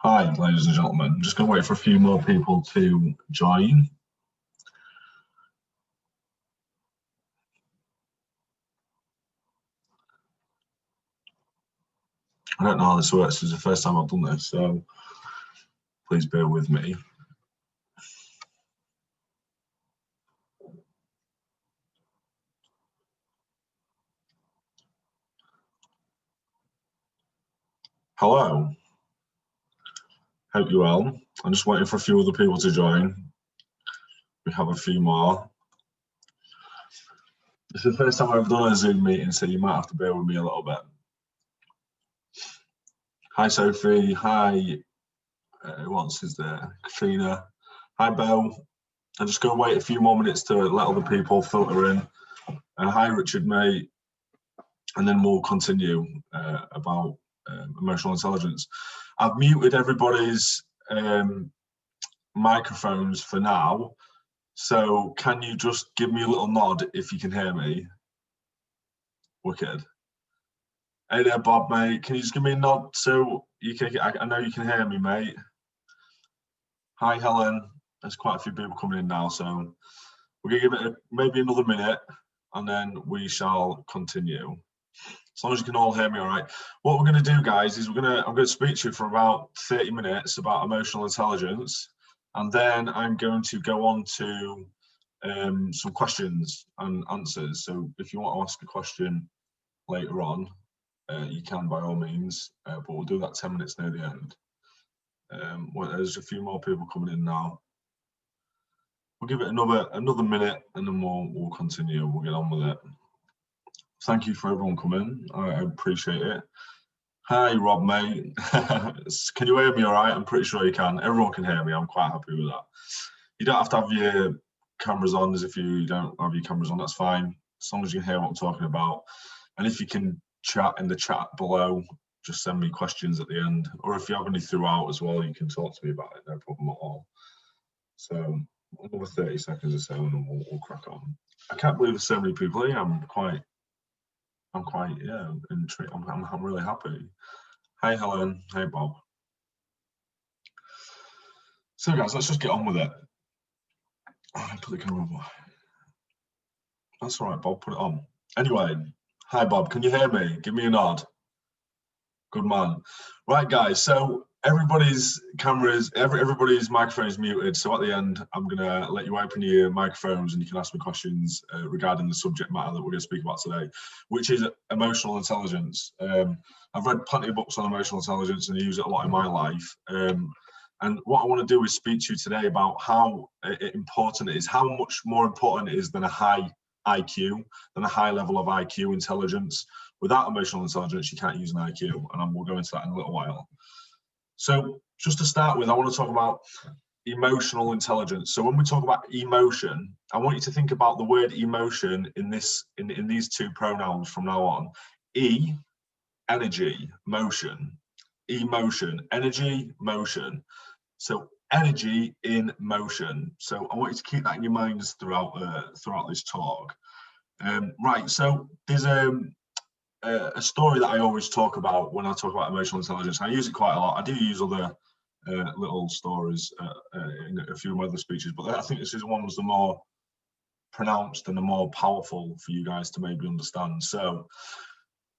Hi, ladies and gentlemen. I'm just going to wait for a few more people to join. I don't know how this works. This is the first time I've done this, so please bear with me. Hello. Hope you're well. I'm just waiting for a few other people to join. We have a few more. This is the first time I've done a Zoom meeting, so you might have to bear with me a little bit. Hi, Sophie. Hi, who else is there? Katrina. Hi, Beau. I'm just going to wait a few more minutes to let other people filter in. Hi, Richard, mate. And then we'll continue about emotional intelligence. I've muted everybody's microphones for now. So can you just give me a little nod if you can hear me? Wicked. Hey there, Bob, mate. Can you just give me a nod so you can? I know you can hear me, mate. Hi, Helen. There's quite a few people coming in now, so we're gonna give it maybe another minute, and then we shall continue. As long as you can all hear me all right. What we're going to do, guys, is I'm going to speak to you for about 30 minutes about emotional intelligence, and then I'm going to go on to some questions and answers. So if you want to ask a question later on, you can by all means, but we'll do that 10 minutes near the end. Well, there's a few more people coming in now. We'll give it another minute, and then we'll continue. We'll get on with it. Thank you for everyone coming. I appreciate it. Hi, Rob, mate. Can you hear me all right? I'm pretty sure you can. Everyone can hear me. I'm quite happy with that. You don't have to have your cameras on, as if you don't have your cameras on, that's fine. As long as you can hear what I'm talking about. And if you can chat in the chat below, just send me questions at the end. Or if you have any throughout as well, you can talk to me about it, no problem at all. So another 30 seconds or so, and then we'll crack on. I can't believe there's so many people here. I'm quite intrigued. I'm really happy. Hi, Helen. Hey, Bob. So, guys, let's just get on with it. Put the camera on. That's all right, Bob. Put it on. Anyway, hi, Bob. Can you hear me? Give me a nod. Good man. Right, guys. So everybody's cameras, everybody's microphone is muted. So at the end, I'm gonna let you open your microphones and you can ask me questions regarding the subject matter that we're gonna speak about today, which is emotional intelligence. I've read plenty of books on emotional intelligence and I use it a lot in my life. And what I want to do is speak to you today about how important it is, how much more important it is than a high IQ, than a high level of IQ intelligence. Without emotional intelligence, you can't use an IQ, and we'll go into that in a little while. So just to start with, I want to talk about emotional intelligence. So when we talk about emotion, I want you to think about the word emotion in these two pronouns from now on. E, energy, motion. Emotion, energy, motion. So energy in motion. So I want you to keep that in your minds throughout this talk. Right. So there's a story that I always talk about when I talk about emotional intelligence. I use it quite a lot. I do use other little stories in a few of my other speeches, but I think this is one of the more pronounced and the more powerful for you guys to maybe understand. So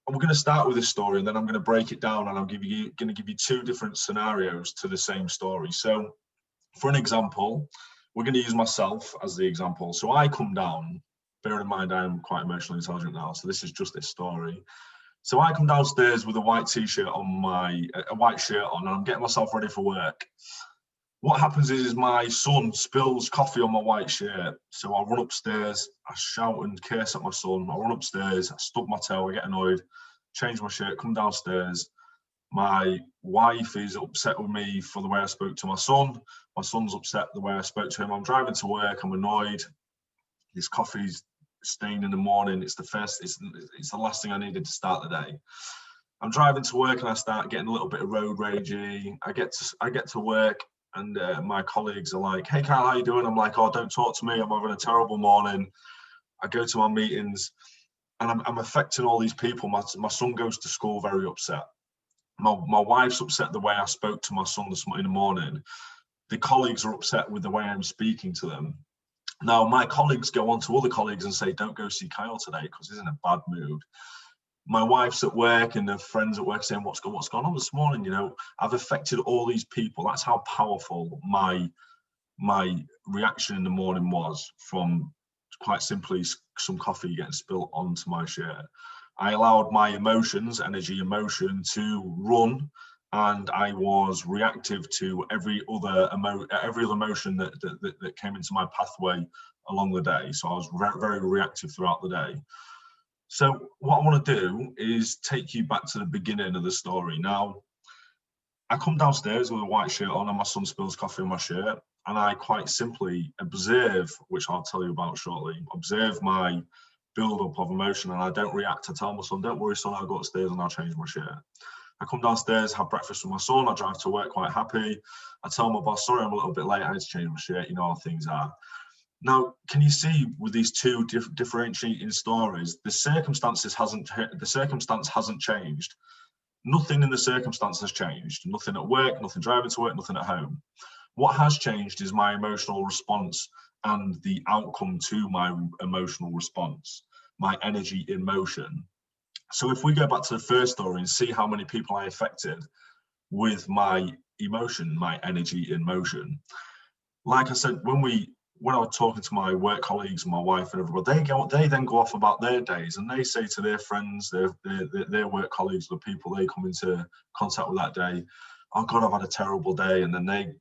we're going to start with this story, and then I'm going to break it down, and I'm going to give you two different scenarios to the same story. So for an example, we're going to use myself as the example. So I come down, bear in mind I'm quite emotionally intelligent now, so this is just this story. So I come downstairs with a white t-shirt on, a white shirt on, and I'm getting myself ready for work. What happens is my son spills coffee on my white shirt. So I run upstairs, I shout and curse at my son. I run upstairs, I stub my toe, I get annoyed, change my shirt, come downstairs. My wife is upset with me for the way I spoke to my son. My son's upset the way I spoke to him. I'm driving to work, I'm annoyed. This coffee's stained in the morning. It's the last thing I needed to start the day. I'm driving to work and I start getting a little bit of road ragey. I get to work, and my colleagues are like, "Hey, Kyle, how you doing?" I'm like, "Oh, don't talk to me. I'm having a terrible morning." I go to my meetings, and I'm affecting all these people. My son goes to school very upset. My wife's upset the way I spoke to my son in the morning. The colleagues are upset with the way I'm speaking to them. Now, my colleagues go on to other colleagues and say, don't go see Kyle today because he's in a bad mood. My wife's at work and the friends at work saying, what's gone on this morning? You know, I've affected all these people. That's how powerful my reaction in the morning was, from quite simply some coffee getting spilled onto my shirt. I allowed my emotions, energy, emotion to run, and I was reactive to every other emotion that came into my pathway along the day. So I was very reactive throughout the day. So what I want to do is take you back to the beginning of the story. Now, I come downstairs with a white shirt on and my son spills coffee on my shirt, and I quite simply observe, which I'll tell you about shortly, observe my build-up of emotion, and I don't react. I tell my son, don't worry, son, I'll go upstairs and I'll change my shirt. I come downstairs, have breakfast with my son, I drive to work quite happy. I tell my boss, sorry, I'm a little bit late, I had to change my shirt, you know how things are. Now, can you see with these two differentiating stories, the circumstance hasn't changed. Nothing in the circumstance has changed. Nothing at work, nothing driving to work, nothing at home. What has changed is my emotional response and the outcome to my emotional response, my energy in motion. So if we go back to the first story and see how many people I affected with my emotion, my energy in motion. Like I said, when I was talking to my work colleagues and my wife and everybody, they then go off about their days and they say to their friends, their work colleagues, the people they come into contact with that day, oh God, I've had a terrible day. And then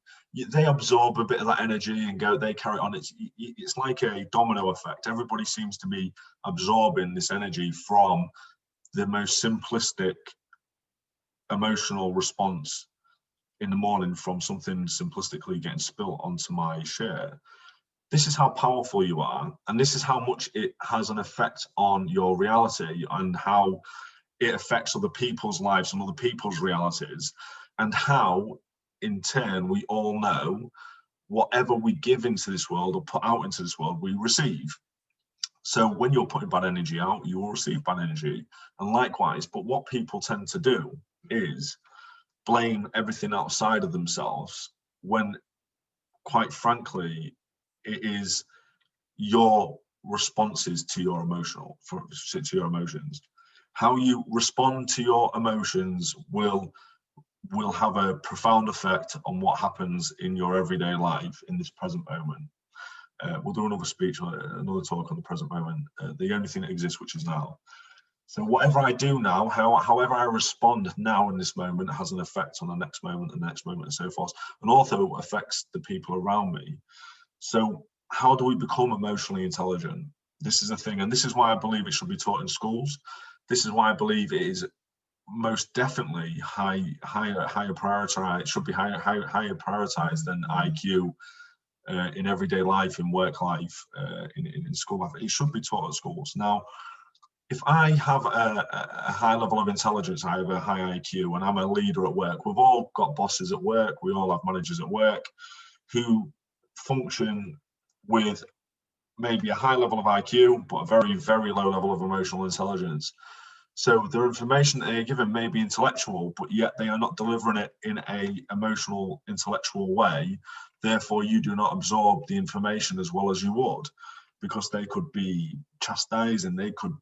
they absorb a bit of that energy and they carry on. It's like a domino effect. Everybody seems to be absorbing this energy from the most simplistic emotional response in the morning from something simplistically getting spilt onto my shirt. This is how powerful you are, and this is how much it has an effect on your reality and how it affects other people's lives and other people's realities, and how in turn we all know whatever we give into this world or put out into this world, we receive. So when you're putting bad energy out, you will receive bad energy, and likewise. But what people tend to do is blame everything outside of themselves when, quite frankly, it is your responses to your emotions. How you respond to your emotions will have a profound effect on what happens in your everyday life in this present moment. We'll do another speech, another talk on the present moment, the only thing that exists, which is now. So whatever I do now, however I respond now in this moment has an effect on the next moment and the next moment and so forth, and also affects the people around me. So how do we become emotionally intelligent? This is the thing, and this is why I believe it should be taught in schools. This is why I believe it is most definitely higher prioritized. It should be higher prioritized than IQ in everyday life, in work life, in school life. It should be taught at schools. Now, if I have a high level of intelligence, I have a high IQ, and I'm a leader at work, we've all got bosses at work, we all have managers at work who function with maybe a high level of IQ, but a very low level of emotional intelligence. So their information that they're given may be intellectual, but yet they are not delivering it in a emotional, intellectual way. Therefore, you do not absorb the information as well as you would, because they could be chastising, they could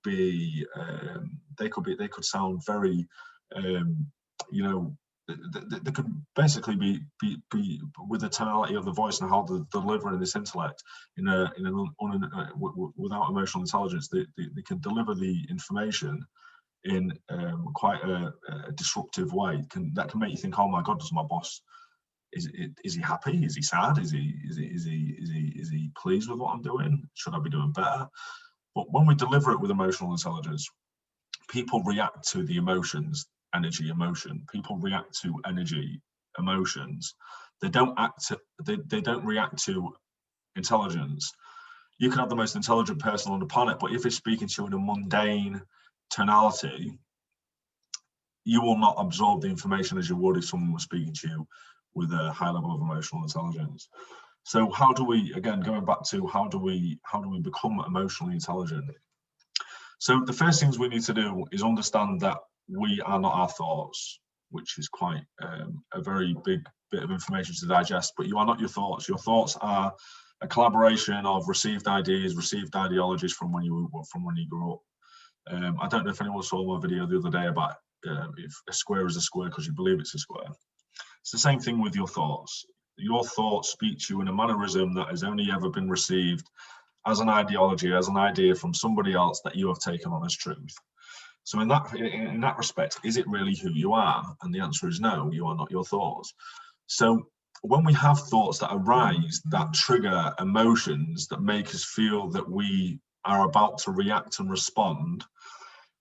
sound very, you know, they could basically be with the tonality of the voice and how they're delivering this intellect without emotional intelligence. They can deliver the information in quite a disruptive way. That can make you think, oh my God, does my boss, is he happy? Is he sad? Is he pleased with what I'm doing? Should I be doing better? But when we deliver it with emotional intelligence, people react to the emotions, energy, emotion. People react to energy, emotions. They don't react to intelligence. You can have the most intelligent person on the planet, but if it's speaking to you in a mundane tonality, you will not absorb the information as you would if someone was speaking to you with a high level of emotional intelligence. So how do we, again, going back to how do we become emotionally intelligent? So the first things we need to do is understand that we are not our thoughts. which is quite a very big bit of information to digest. But you are not your thoughts. Your thoughts are a collaboration of received ideas, received ideologies from when you grew up. I don't know if anyone saw my video the other day about if a square is a square because you believe it's a square. It's the same thing with your thoughts. Your thoughts speak to you in a mannerism that has only ever been received as an ideology, as an idea from somebody else that you have taken on as truth. So in that respect, is it really who you are? And the answer is no, you are not your thoughts. So when we have thoughts that arise, that trigger emotions, that make us feel that we are about to react and respond,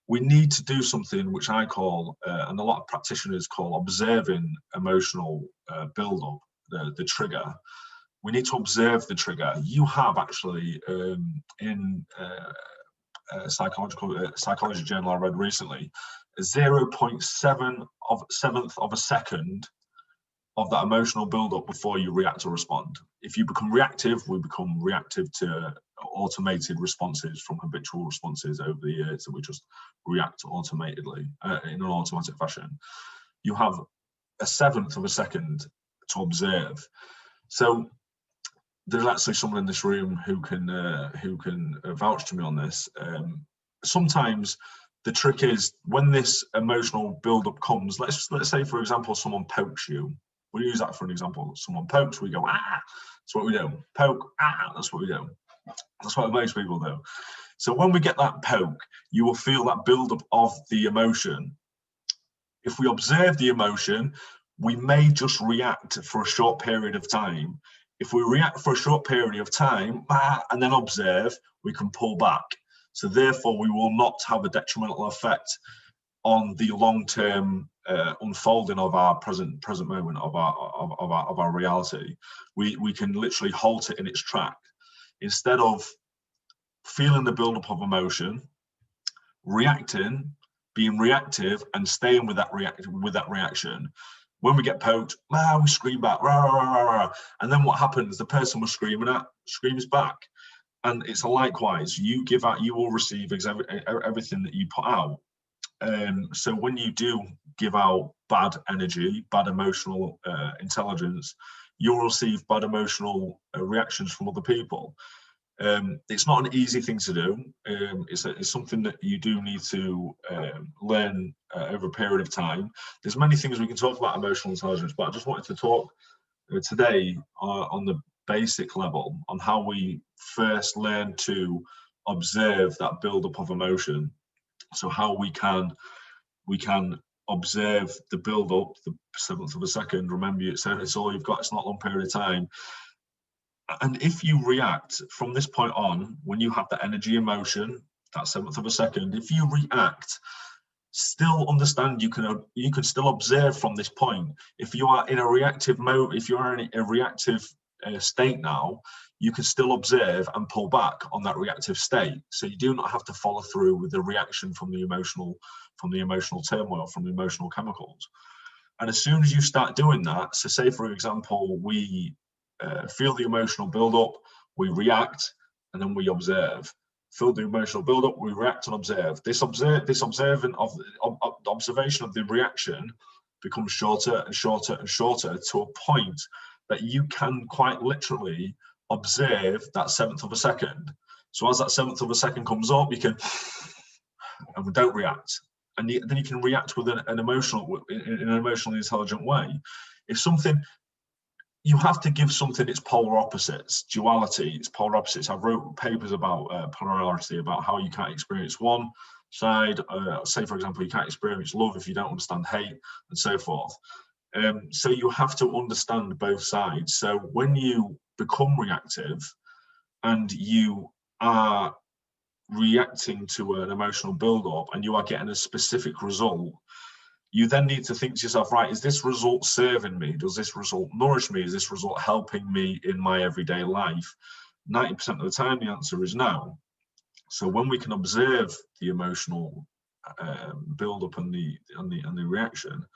we need to do something which I call, and a lot of practitioners call, observing emotional build-up, the trigger. We need to observe the trigger. You have actually, in a psychology journal I read recently, a 0.7 of a second of that emotional build-up before you react or respond. If you become reactive, we become reactive to automated responses from habitual responses over the years, that we just react automatedly in an automatic fashion. You have a 1/7 of a second to observe. So there's actually someone in this room who can vouch to me on this. Sometimes the trick is when this emotional build-up comes. Let's say, for example, someone pokes you. We'll use that for an example. Someone pokes, we go, ah, that's what we do. Poke, ah, that's what we do. That's what most people do. So when we get that poke, you will feel that build-up of the emotion. If we observe the emotion, we may just react for a short period of time. If we react for a short period of time, and then observe, we can pull back. So therefore, we will not have a detrimental effect on the long-term unfolding of our present moment, of our reality. We can literally halt it in its track. Instead of feeling the build-up of emotion, reacting, being reactive, and staying with that reaction. When we get poked, we scream back, rah, rah, rah, rah. And then what happens? The person we're screaming at screams back. And it's likewise, you will receive everything that you put out. So when you do give out bad energy, bad emotional intelligence, you'll receive bad emotional reactions from other people. It's not an easy thing to do. It's something that you do need to learn over a period of time. There's many things we can talk about emotional intelligence, but I just wanted to talk today on the basic level on how we first learn to observe that build-up of emotion. So how we can observe the build-up, the 1/7 of a second. Remember, it's all you've got. It's not a long period of time. And if you react from this point on, when you have the energy emotion, that 1/7 of a second, if you react, still understand you can still observe from this point. If you are in a reactive mode, if you are in a reactive state now, you can still observe and pull back on that reactive state. So you do not have to follow through with the reaction from the emotional turmoil, from the emotional chemicals. And as soon as you start doing that, so say for example, we feel the emotional build-up, we react, and then we observe. Feel the emotional build-up, we react and observe. This observation of the reaction becomes shorter and shorter and shorter to a point that you can quite literally observe that 1/7 of a second. So as that 1/7 of a second comes up, you can, and we don't react. And then you can react with in an emotionally intelligent way. If something, you have to give something its polar opposites, duality, its polar opposites. I've wrote papers about polarity, about how you can't experience one side. Say, for example, you can't experience love if you don't understand hate, and so forth. So you have to understand both sides. So when you become reactive and you are reacting to an emotional build-up and you are getting a specific result, you then need to think to yourself, right, is this result serving me? Does this result nourish me? Is this result helping me in my everyday life? 90% of the time, the answer is no. So when we can observe the emotional build-up and the reaction,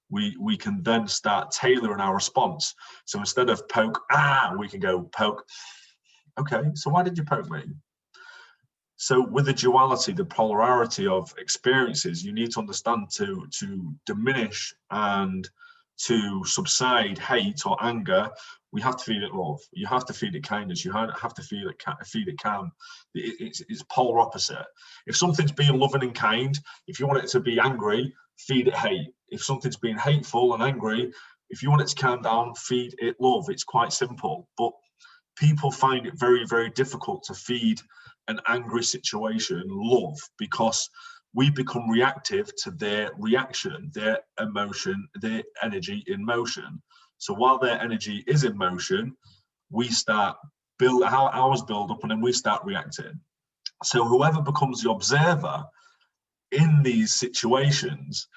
we can then start tailoring our response. So instead of poke, we can go poke. Okay, so why did you poke me? So with the duality, the polarity of experiences, you need to understand to diminish and to subside hate or anger, we have to feed it love. You have to feed it kindness. You have to feed it calm. It's polar opposite. If something's being loving and kind, if you want it to be angry, feed it hate. If something's being hateful and angry, if you want it to calm down, feed it love. It's quite simple. But people find it very, very difficult to feed an angry situation love, because we become reactive to their reaction, their emotion, their energy in motion. So while their energy is in motion, we start build ours build up, and then we start reacting. So whoever becomes the observer in these situations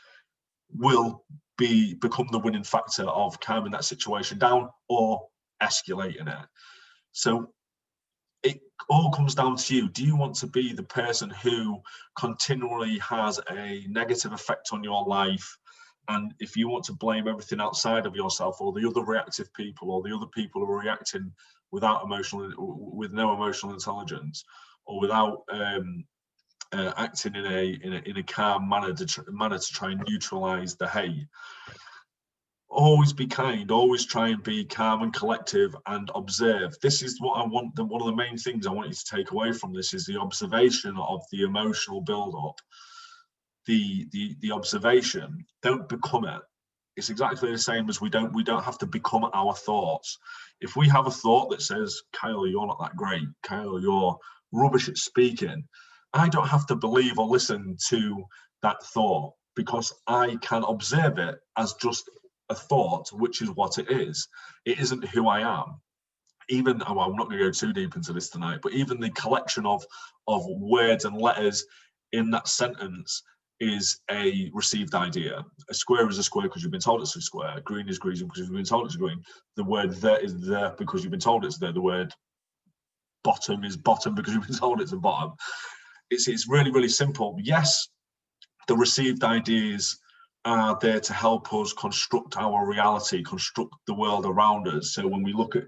will become the winning factor of calming that situation down or escalating it. So it all comes down to you. Do you want to be the person who continually has a negative effect on your life? And if you want to blame everything outside of yourself, or the other reactive people, or the other people who are reacting with no emotional intelligence, or without acting in a calm manner to try and neutralize the hate, always be kind, always try and be calm and collective and observe. This is what I want. One of the main things I want you to take away from this is the observation of the emotional build-up. The observation. Don't become it. It's exactly the same as we don't have to become our thoughts. If we have a thought that says, Kyle, you're not that great, Kyle, you're rubbish at speaking, I don't have to believe or listen to that thought, because I can observe it as just a thought, which is what it is. It isn't who I am. Even, I'm not going to go too deep into this tonight, but even the collection of words and letters in that sentence is a received idea. A square is a square because you've been told it's a square. Green is green because you've been told it's green. The word there is there because you've been told it's there. The word bottom is bottom because you've been told it's a bottom. It's really, really simple. Yes, the received ideas are there to help us construct our reality, construct the world around us. So when we look at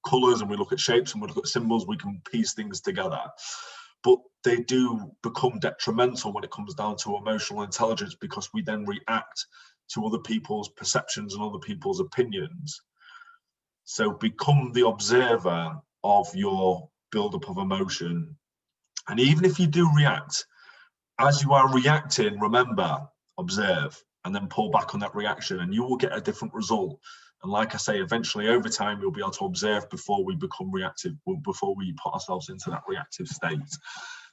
colors and we look at shapes and we look at symbols, we can piece things together. But they do become detrimental when it comes down to emotional intelligence, because we then react to other people's perceptions and other people's opinions. So become the observer of your buildup of emotion. And even if you do react, as you are reacting, remember, observe, and then pull back on that reaction, and you will get a different result. And like I say, eventually over time, you'll be able to observe before we become reactive, before we put ourselves into that reactive state.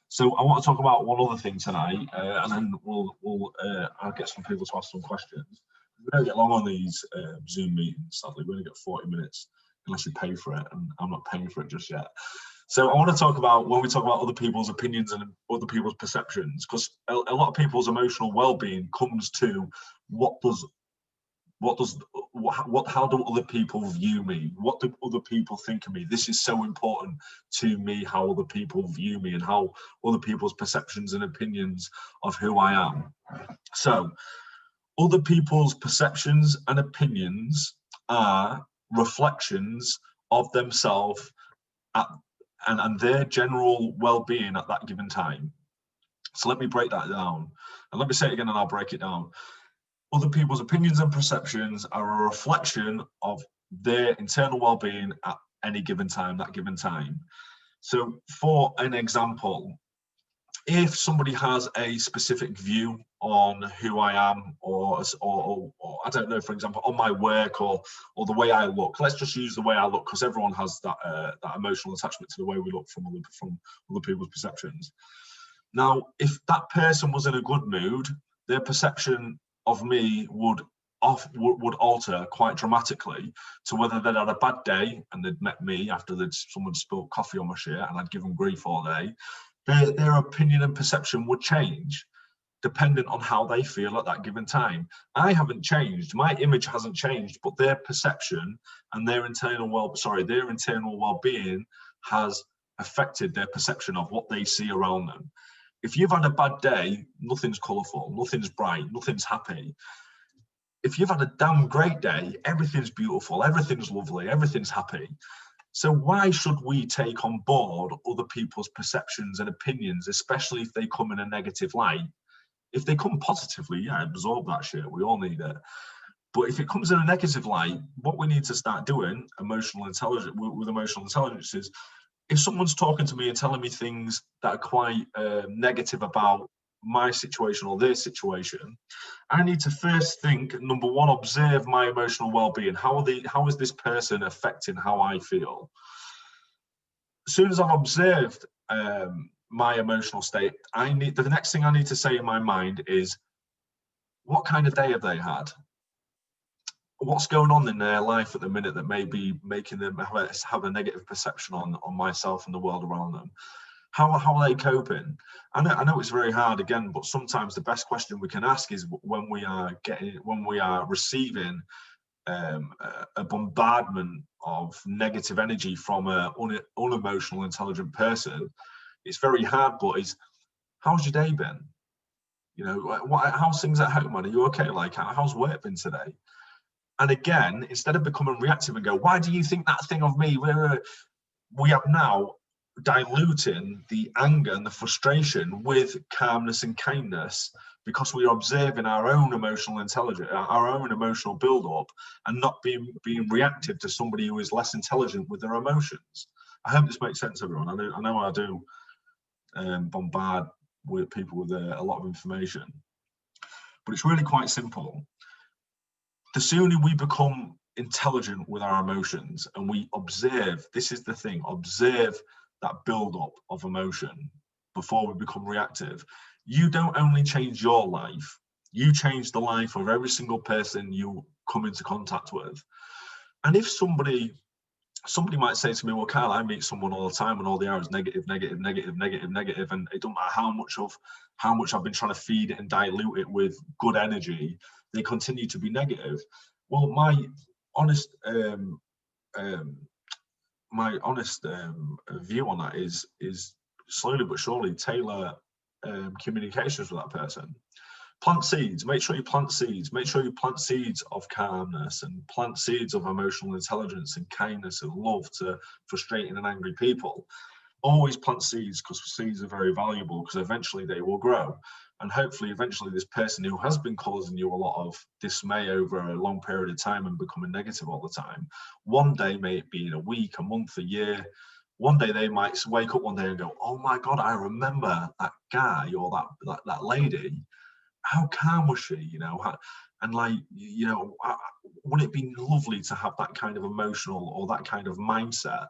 So I want to talk about one other thing tonight, and then I'll get some people to ask some questions. We don't get long on these Zoom meetings, sadly. We only get 40 minutes unless you pay for it, and I'm not paying for it just yet. So I want to talk about, when we talk about other people's opinions and other people's perceptions, because a lot of people's emotional well-being comes to how do other people view me? What do other people think of me? This is so important to me, how other people view me and how other people's perceptions and opinions of who I am. So other people's perceptions and opinions are reflections of themselves and their general well-being at that given time. So let me break that down. And let me say it again and I'll break it down. Other people's opinions and perceptions are a reflection of their internal well-being at any given time, that given time. So for an example, if somebody has a specific view on who I am, or I don't know, for example, on my work or the way I look, let's just use the way I look, because everyone has that emotional attachment to the way we look from other people's perceptions. Now, if that person was in a good mood, their perception of me would alter quite dramatically to whether they'd had a bad day and they'd met me after someone spilled coffee on my shirt and I'd given grief all day. Their opinion and perception would change dependent on how they feel at that given time. I haven't changed, my image hasn't changed, but their perception and their internal well-being has affected their perception of what they see around them. If you've had a bad day, nothing's colourful, nothing's bright, nothing's happy. If you've had a damn great day, everything's beautiful, everything's lovely, everything's happy. So why should we take on board other people's perceptions and opinions, especially if they come in a negative light? If they come positively, yeah, absorb that shit. We all need it. But if it comes in a negative light, what we need to start doing, emotional intelligence, with emotional intelligence, is if someone's talking to me and telling me things that are quite negative about my situation or their situation, I need to first think, number one, observe my emotional well-being. How is this person affecting how I feel? As soon as I've observed my emotional state, the next thing I need to say in my mind is, what kind of day have they had? What's going on in their life at the minute that may be making them have a negative perception on myself and the world around them? How are they coping? I know it's very hard again, but sometimes the best question we can ask is when we are receiving a bombardment of negative energy from an unemotional, intelligent person. It's very hard, but how's your day been? You know, how's things at home, man? Are you okay? Like, how's work been today? And again, instead of becoming reactive and go, why do you think that thing of me? We have now diluting the anger and the frustration with calmness and kindness, because we are observing our own emotional intelligence, our own emotional build-up, and not being reactive to somebody who is less intelligent with their emotions. I hope this makes sense, everyone. I know I do bombard with people with a lot of information, but it's really quite simple. The sooner we become intelligent with our emotions and we observe, this is the thing, observe that build-up of emotion before we become reactive, you don't only change your life, you change the life of every single person you come into contact with. And if somebody might say to me, well, Carl, I meet someone all the time and all they are is negative, negative, negative, negative, negative, and it don't matter how much I've been trying to feed it and dilute it with good energy, they continue to be negative. Well, my honest view on that is slowly but surely tailor communications with that person. Plant seeds. Make sure you plant seeds. Make sure you plant seeds of calmness and plant seeds of emotional intelligence and kindness and love to frustrating and angry people. Always plant seeds, because seeds are very valuable, because eventually they will grow. And hopefully eventually this person who has been causing you a lot of dismay over a long period of time and becoming negative all the time, one day, may it be in a week, a month, a year, one day they might wake up one day and go, oh my God, I remember that guy or that lady. How calm was she, you know? And like, you know, wouldn't it be lovely to have that kind of emotional or that kind of mindset?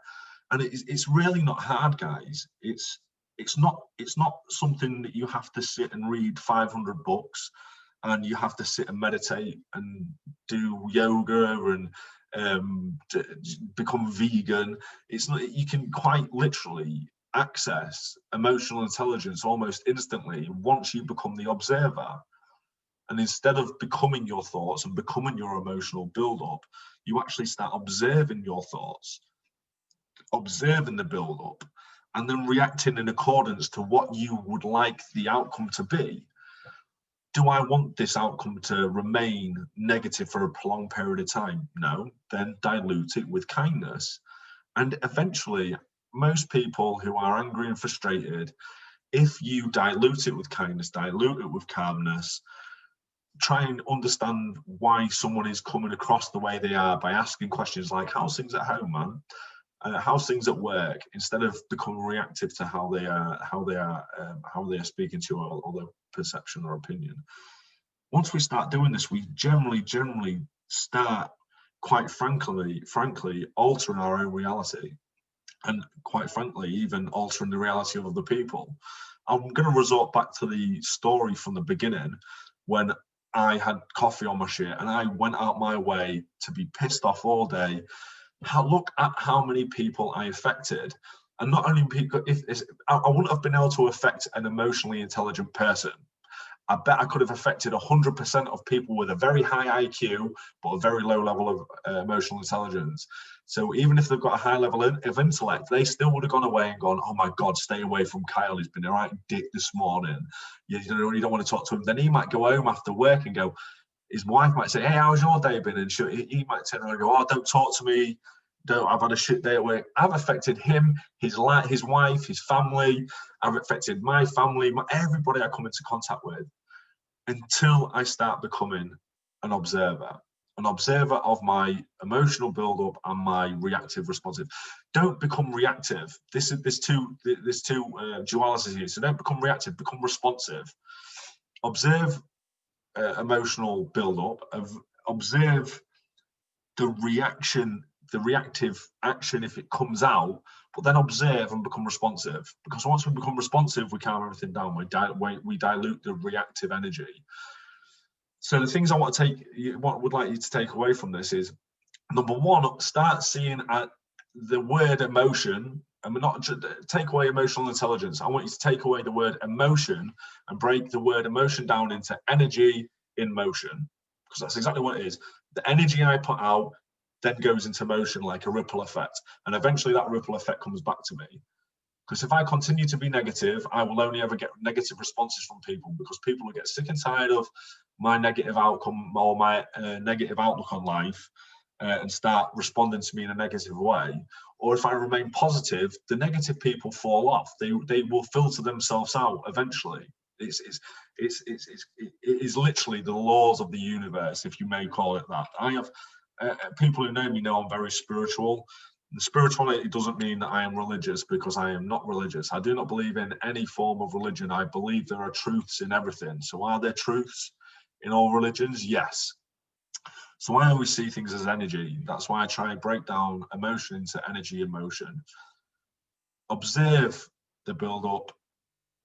And it's really not hard, guys. It's not something that you have to sit and read 500 books and you have to sit and meditate and do yoga and become vegan. It's not. You can quite literally access emotional intelligence almost instantly once you become the observer. And instead of becoming your thoughts and becoming your emotional build-up, you actually start observing your thoughts, observing the build-up, and then reacting in accordance to what you would like the outcome to be. Do I want this outcome to remain negative for a prolonged period of time? No, then dilute it with kindness. And eventually, most people who are angry and frustrated, if you dilute it with kindness, dilute it with calmness, try and understand why someone is coming across the way they are by asking questions like, how's things at home, man? How's things at work? Instead of becoming reactive to how they are speaking to you, or their perception or opinion. Once we start doing this, we generally start, quite frankly, altering our own reality, and quite frankly, even altering the reality of other people. I'm going to resort back to the story from the beginning, when I had coffee on my shit and I went out my way to be pissed off all day. Look at how many people I affected. And not only people, I wouldn't have been able to affect an emotionally intelligent person. I bet I could have affected 100% of people with a very high IQ, but a very low level of emotional intelligence. So even if they've got a high level of intellect, they still would have gone away and gone, oh my God, stay away from Kyle. He's been a right dick this morning. You don't want to talk to him. Then he might go home after work and go, his wife might say, hey, how's your day been? And he might turn around and go, oh, don't talk to me. I've had a shit day at work. I've affected him, his wife, his family. I've affected my family, everybody I come into contact with, until I start becoming an observer of my emotional build-up and my reactive responsive. Don't become reactive. There's two dualities here. So don't become reactive, become responsive. Observe emotional build-up, observe the reaction, the reactive action if it comes out, but then observe and become responsive. Because once we become responsive, we calm everything down. We dilute the reactive energy. So the things I want to would like you to take away from this is, number one, start seeing at the word emotion, and we're not just take away emotional intelligence. I want you to take away the word emotion and break the word emotion down into energy in motion, because that's exactly what it is. The energy I put out then goes into motion like a ripple effect, and eventually that ripple effect comes back to me. Because if I continue to be negative, I will only ever get negative responses from people, because people will get sick and tired of my negative outcome or my negative outlook on life and start responding to me in a negative way. Or if I remain positive, the negative people fall off. They will filter themselves out eventually. It is literally the laws of the universe, if you may call it that. I have people who know me know I'm very spiritual. The spirituality doesn't mean that I am religious, because I am not religious. I do not believe in any form of religion. I believe there are truths in everything. So are there truths in all religions? Yes. So I always see things as energy. That's why I try and break down emotion into energy and motion. Observe the build-up.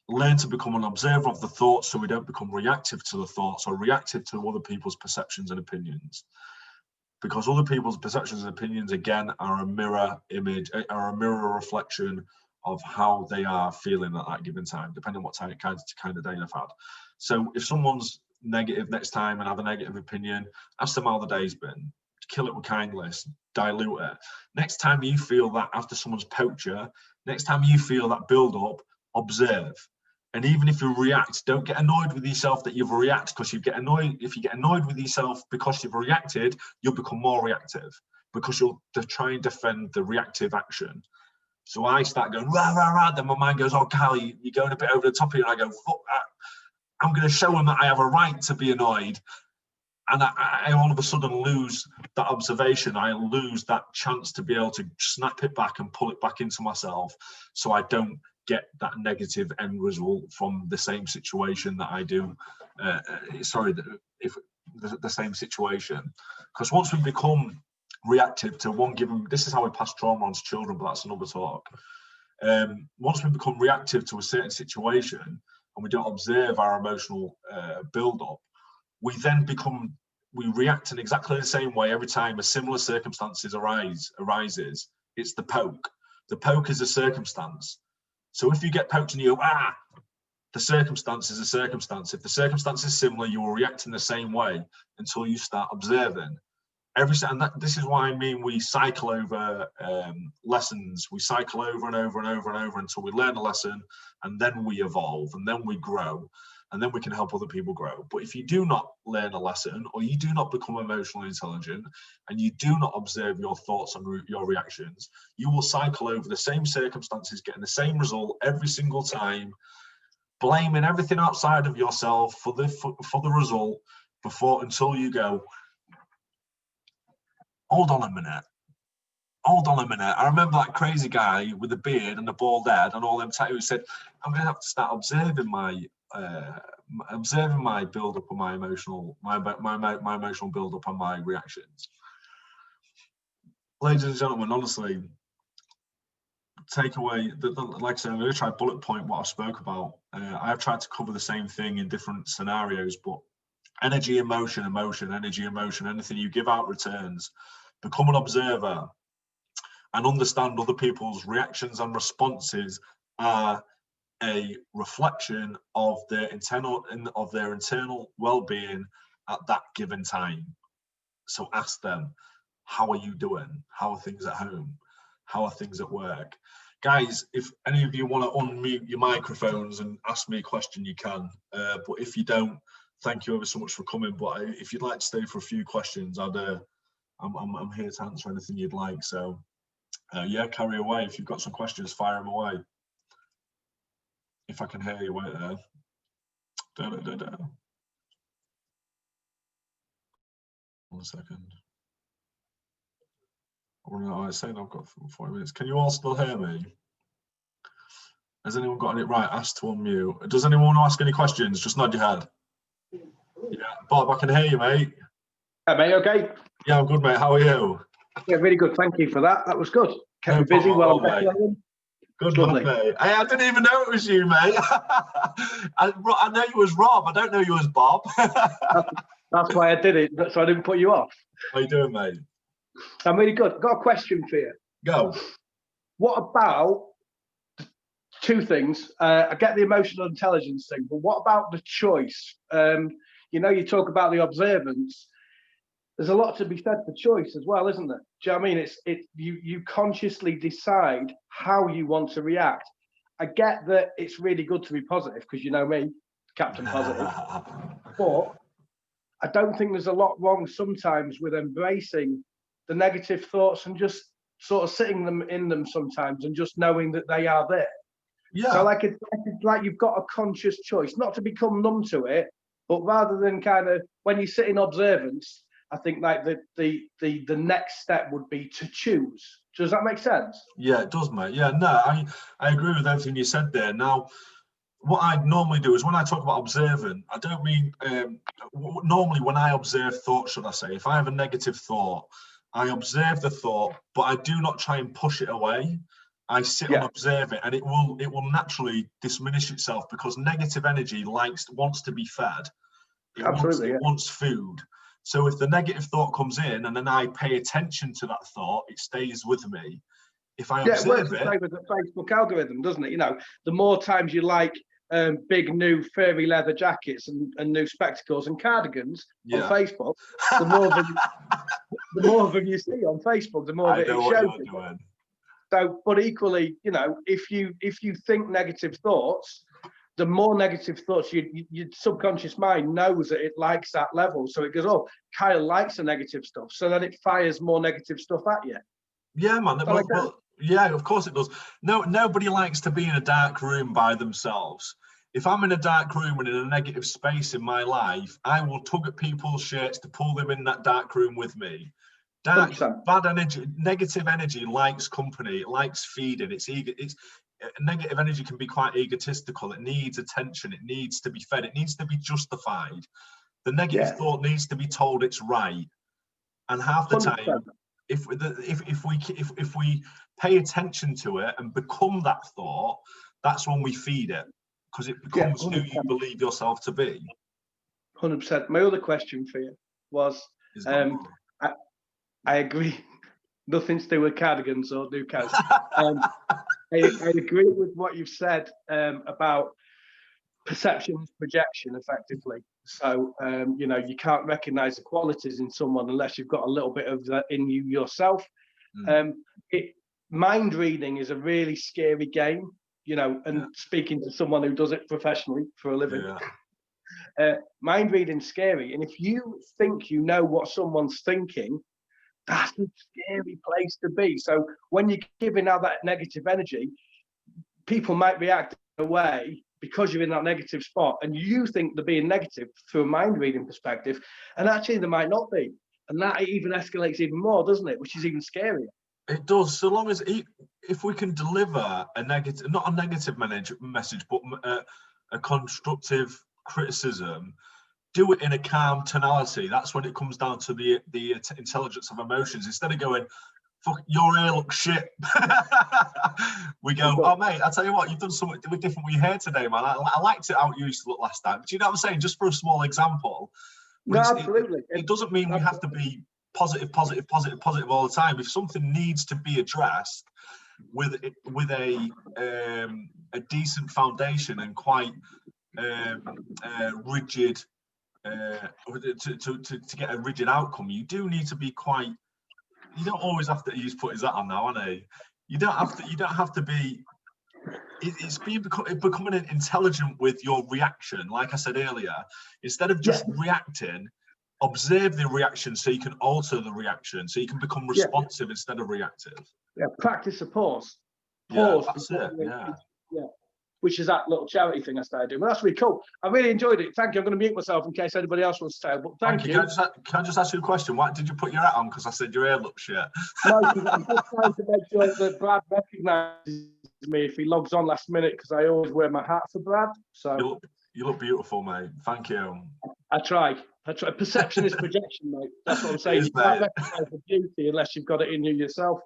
Learn to become an observer of the thoughts, so we don't become reactive to the thoughts or reactive to other people's perceptions and opinions. Because other people's perceptions and opinions, again, are a mirror image, are a mirror reflection of how they are feeling at that given time, depending on what kind of day they've had. So if someone's negative next time and have a negative opinion, ask them how the day's been. Kill it with kindness, dilute it. Next time you feel that after someone's poked you, next time you feel that build up, observe. And even if you react, don't get annoyed with yourself that you've reacted, because you get annoyed. If you get annoyed with yourself because you've reacted, you'll become more reactive, because you'll try and defend the reactive action. So I start going rah rah rah. Then my mind goes, "Oh, Carl, you're going a bit over the top here." And I go, "Fuck that! I'm going to show them that I have a right to be annoyed." And I all of a sudden lose that observation. I lose that chance to be able to snap it back and pull it back into myself, so I don't get that negative end result from the same situation that I do. The same situation. Because once we become reactive to one given, this is how we pass trauma on to children, but that's another talk. Once we become reactive to a certain situation and we don't observe our emotional build-up, we react in exactly the same way every time a similar circumstances arises. It's the poke. The poke is a circumstance. So if you get poked and you go, the circumstance is a circumstance. If the circumstance is similar, you will react in the same way until you start observing. This is why I mean we cycle over lessons. We cycle over and over and over and over until we learn a lesson, and then we evolve, and then we grow, and then we can help other people grow. But if you do not learn a lesson, or you do not become emotionally intelligent, and you do not observe your thoughts and your reactions, you will cycle over the same circumstances, getting the same result every single time, blaming everything outside of yourself for the result until you go, hold on a minute. I remember that crazy guy with the beard and the bald head and all them tattoos said, I'm going to have to start observing my build up and my emotional build up and my reactions. Ladies and gentlemen, honestly, take away like I said, I'm going to try bullet point what I spoke about. I have tried to cover the same thing in different scenarios, but energy, emotion, energy, emotion, anything you give out returns. Become an observer and understand other people's reactions and responses are a reflection of their internal well-being at that given time. So ask them, how are you doing? How are things at home? How are things at work? Guys, if any of you want to unmute your microphones and ask me a question, you can. But if you don't, thank you ever so much for coming. But if you'd like to stay for a few questions, I'd I'm here to answer anything you'd like. So yeah, carry away. If you've got some questions, fire them away. If I can hear you, wait there. Da, da, da, da. 1 second. I was saying I've got 40 minutes. Can you all still hear me? Has anyone got it right? Ask to unmute. Does anyone want to ask any questions? Just nod your head. Yeah, Bob, I can hear you, mate. Hey, mate, okay? Yeah, I'm good, mate. How are you? Yeah, really good. Thank you for that. That was good. Kept No me busy problem, while I'm mate. Good luck, mate. Hey, I didn't even know it was you, mate. I know you was Rob. I don't know you was Bob. That's why I did it, so I didn't put you off. How you doing, mate? I'm really good. Got a question for you. Go. What about two things? I get the emotional intelligence thing, but what about the choice? You know, you talk about the observance. There's a lot to be said for choice as well, isn't there? Do you know what I mean? You consciously decide how you want to react. I get that it's really good to be positive because you know me, Captain Positive. But I don't think there's a lot wrong sometimes with embracing the negative thoughts and just sort of sitting them in them sometimes and just knowing that they are there. Yeah. So like you've got a conscious choice, not to become numb to it, but rather than kind of when you sit in observance, I think like the next step would be to choose. Does that make sense? Yeah, it does, mate. Yeah, no, I agree with everything you said there. Now, what I normally do is when I talk about observing, I don't mean normally when I observe thought, should I say, if I have a negative thought, I observe the thought, but I do not try and push it away. I sit and observe it, and it will naturally diminish itself because negative energy wants to be fed. Absolutely, it wants food. So if the negative thought comes in and then I pay attention to that thought, it stays with me. If I observe it works the same as the Facebook algorithm, doesn't it? You know, the more times you like big new furry leather jackets and new spectacles and cardigans on Facebook, the more of them you see on Facebook, the more of it shows you. So, but equally, you know, if you think negative thoughts, the more negative thoughts, your subconscious mind knows that it likes that level. So it goes, oh, Kyle likes the negative stuff. So then it fires more negative stuff at you. Yeah, man. Yeah, of course it does. No, nobody likes to be in a dark room by themselves. If I'm in a dark room and in a negative space in my life, I will tug at people's shirts to pull them in that dark room with me. Bad energy, negative energy likes company, it likes feeding, it's negative energy can be quite egotistical, it needs attention, it needs to be fed, it needs to be justified. The negative thought needs to be told it's right. And half the 100%. Time, if we pay attention to it and become that thought, that's when we feed it, because it becomes who you believe yourself to be. 100%. My other question for you was, I agree, nothing to do with cardigans or new cows. I agree with what you've said about perception is projection, effectively. So, you know, you can't recognize the qualities in someone unless you've got a little bit of that in you yourself. Mind reading is a really scary game, you know, and speaking to someone who does it professionally for a living. Mind reading's scary. And if you think you know what someone's thinking, that's a scary place to be. So when you're giving out that negative energy, people might react away because you're in that negative spot and you think they're being negative through a mind reading perspective, and actually they might not be. And that even escalates even more, doesn't it? Which is even scarier. It does, so long as if we can deliver a negative, not a negative message, but a constructive criticism, do it in a calm tonality. That's when it comes down to the intelligence of emotions. Instead of going, fuck, your hair looks shit. We go, oh mate, I tell you what, you've done something different with your hair today, man. I liked it how you used to look last time. Do you know what I'm saying? Just for a small example. No, absolutely. It doesn't mean we have to be positive all the time. If something needs to be addressed with a decent foundation and quite rigid, to get a rigid outcome, you do need to be quite. You don't always have to. He's put his hat on now, hasn't he? You don't have to be. It's becoming intelligent with your reaction. Like I said earlier, instead of just reacting, observe the reaction so you can alter the reaction, so you can become responsive instead of reactive. Yeah, practice a pause. Yeah, that's it. Yeah. Yeah. Which is that little charity thing I started doing. Well, that's really cool. I really enjoyed it. Thank you. I'm going to mute myself in case anybody else wants to say. But thank you. Can I just ask you a question? Why did you put your hat on? Because I said your hair looks shit. No, because I'm just trying to make sure that Brad recognises me if he logs on last minute, because I always wear my hat for Brad. So you look beautiful, mate. Thank you. I try. Perception is projection, mate. That's what I'm saying. Is, you can't recognise the beauty unless you've got it in you yourself.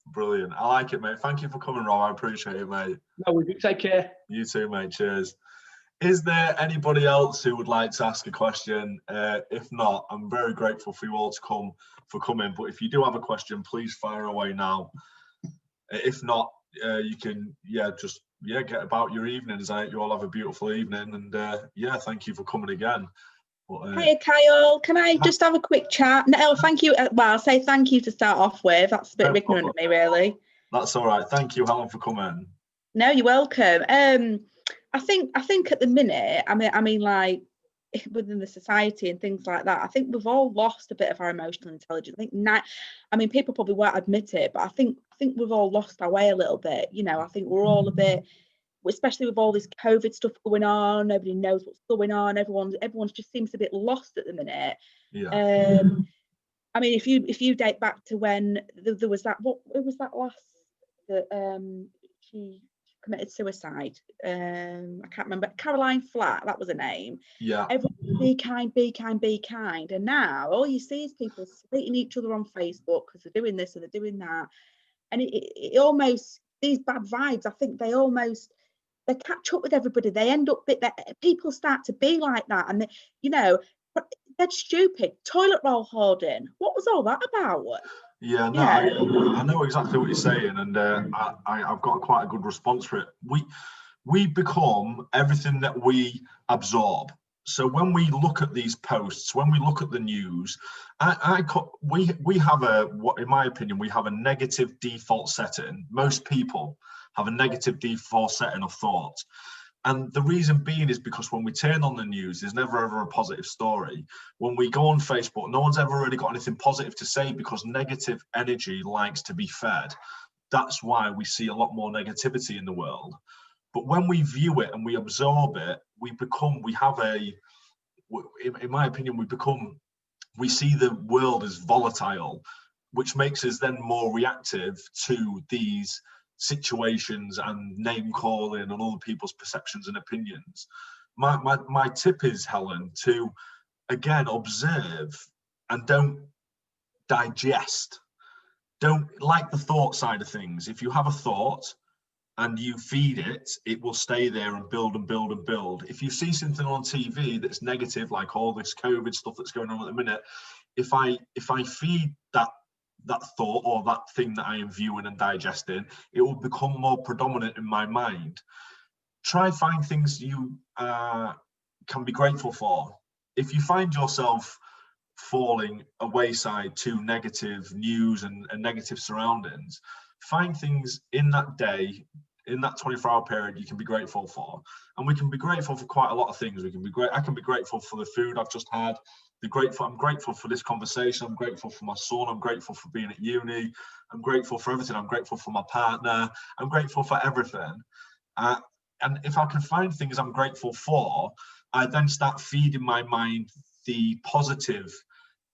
Brilliant. I like it, mate. Thank you for coming, Rob. I appreciate it, mate. No, we do. Take care. You too, mate. Cheers. Is there anybody else who would like to ask a question? If not, I'm very grateful for you all to coming. But if you do have a question, please fire away now. If not, you can just get about your evenings. I hope you all have a beautiful evening, and thank you for coming again. But, hey Kyle, can I just have a quick chat? No, thank you. Well, I'll say thank you to start off with. That's a bit ignorant of me, really. That's all right. Thank you, Helen, for coming. No, you're welcome. I think at the minute, I mean, like within the society and things like that, I think we've all lost a bit of our emotional intelligence. I mean, people probably won't admit it, but I think we've all lost our way a little bit. You know, I think we're all a bit, especially with all this COVID stuff going on. Nobody knows what's going on. Everyone's just seems a bit lost at the minute. Yeah. I mean, if you date back to when there was that, it was that last that she committed suicide. I can't remember. Caroline Flack, that was her name. Yeah. Everyone, be kind, be kind, be kind. And now all you see is people slating each other on Facebook because they're doing this and they're doing that. And it almost, these bad vibes, I think they catch up with everybody. They end up people start to be like that, and they're stupid. Toilet roll hoarding. What was all that about? Yeah, no, I know exactly what you're saying, and I've got quite a good response for it. We become everything that we absorb. So when we look at these posts, when we look at the news, we have in my opinion, we have a negative default setting. Most people have a negative default setting of thought. And the reason being is because when we turn on the news, there's never ever a positive story. When we go on Facebook, no one's ever really got anything positive to say because negative energy likes to be fed. That's why we see a lot more negativity in the world. But when we view it and we absorb it, in my opinion, we see the world as volatile, which makes us then more reactive to these situations and name calling and other people's perceptions and opinions. My tip is, Helen, to again observe and don't digest. Don't like the thought side of things. If you have a thought and you feed it, it will stay there and build and build and build. If you see something on TV that's negative, like all this COVID stuff that's going on at the minute, if I feed that thought or that thing that I am viewing and digesting, it will become more predominant in my mind. Try find things you can be grateful for. If you find yourself falling a wayside to negative news and negative surroundings, find things in that day, in that 24-hour period, you can be grateful for. And we can be grateful for quite a lot of things. I can be grateful for the food I've just had. I'm grateful for this conversation. I'm grateful for my son. I'm grateful for being at uni. I'm grateful for everything. I'm grateful for my partner. I'm grateful for everything. And if I can find things I'm grateful for, I then start feeding my mind the positive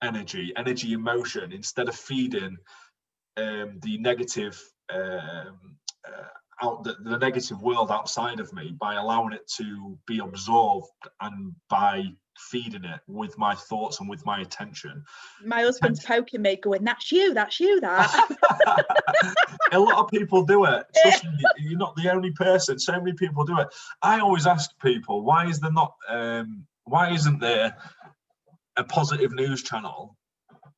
energy, emotion, instead of feeding the negative the negative world outside of me, by allowing it to be absorbed and by feeding it with my thoughts and with my attention. My husband's poking me, going, that's you, that. A lot of people do it. Trust me, you're not the only person. So many people do it. I always ask people, why isn't there a positive news channel?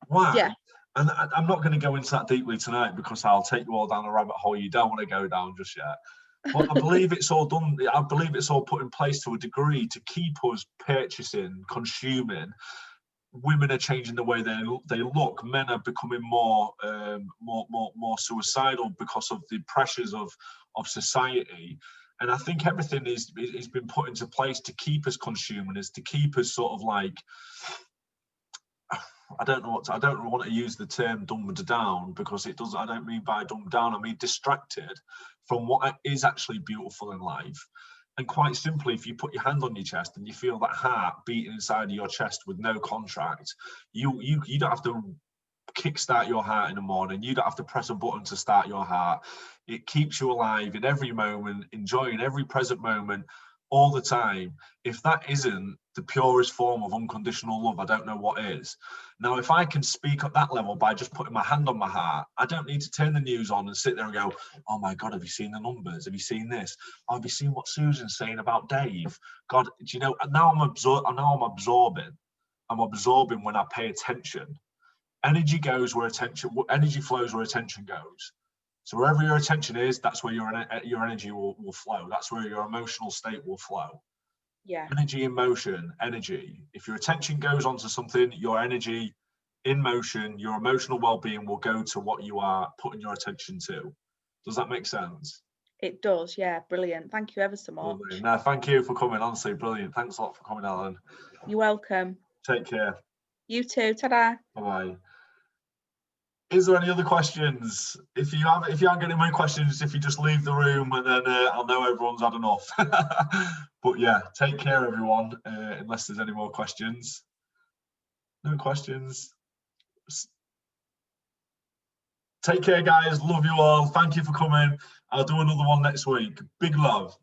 Why? Yeah. And I'm not going to go into that deeply tonight because I'll take you all down a rabbit hole you don't want to go down just yet. But I believe it's all done. I believe it's all put in place to a degree to keep us purchasing, consuming. Women are changing the way they look. Men are becoming more suicidal because of the pressures of society. And I think everything is been put into place to keep us consuming, is to keep us sort of like I don't know I don't want to use the term dumbed down, because it doesn't, I don't mean by dumbed down, I mean distracted from what is actually beautiful in life. And quite simply, if you put your hand on your chest and you feel that heart beating inside of your chest with no contract, you don't have to kickstart your heart in the morning. You don't have to press a button to start your heart. It keeps you alive in every moment, enjoying every present moment all the time. If that isn't the purest form of unconditional love, I don't know what is. Now, if I can speak at that level by just putting my hand on my heart, I don't need to turn the news on and sit there and go, oh my God, have you seen the numbers? Have you seen this? Oh, have you seen what Susan's saying about Dave? God, do you know, now I'm absorbing. I'm absorbing when I pay attention. Energy goes where energy flows where attention goes. So wherever your attention is, that's where your energy will flow. That's where your emotional state will flow. Yeah. Energy in motion, energy. If your attention goes onto something, your energy in motion, your emotional well-being will go to what you are putting your attention to. Does that make sense? It does, yeah, brilliant. Thank you ever so much. Lovely. No, thank you for coming, honestly, brilliant. Thanks a lot for coming, Alan. You're welcome. Take care. You too, ta-da. Bye-bye. Is there any other questions? If you aren't getting any questions, if you just leave the room, and then I'll know everyone's had enough. But yeah, take care, everyone, unless there's any more questions. No questions. Take care, guys. Love you all. Thank you for coming. I'll do another one next week. Big love.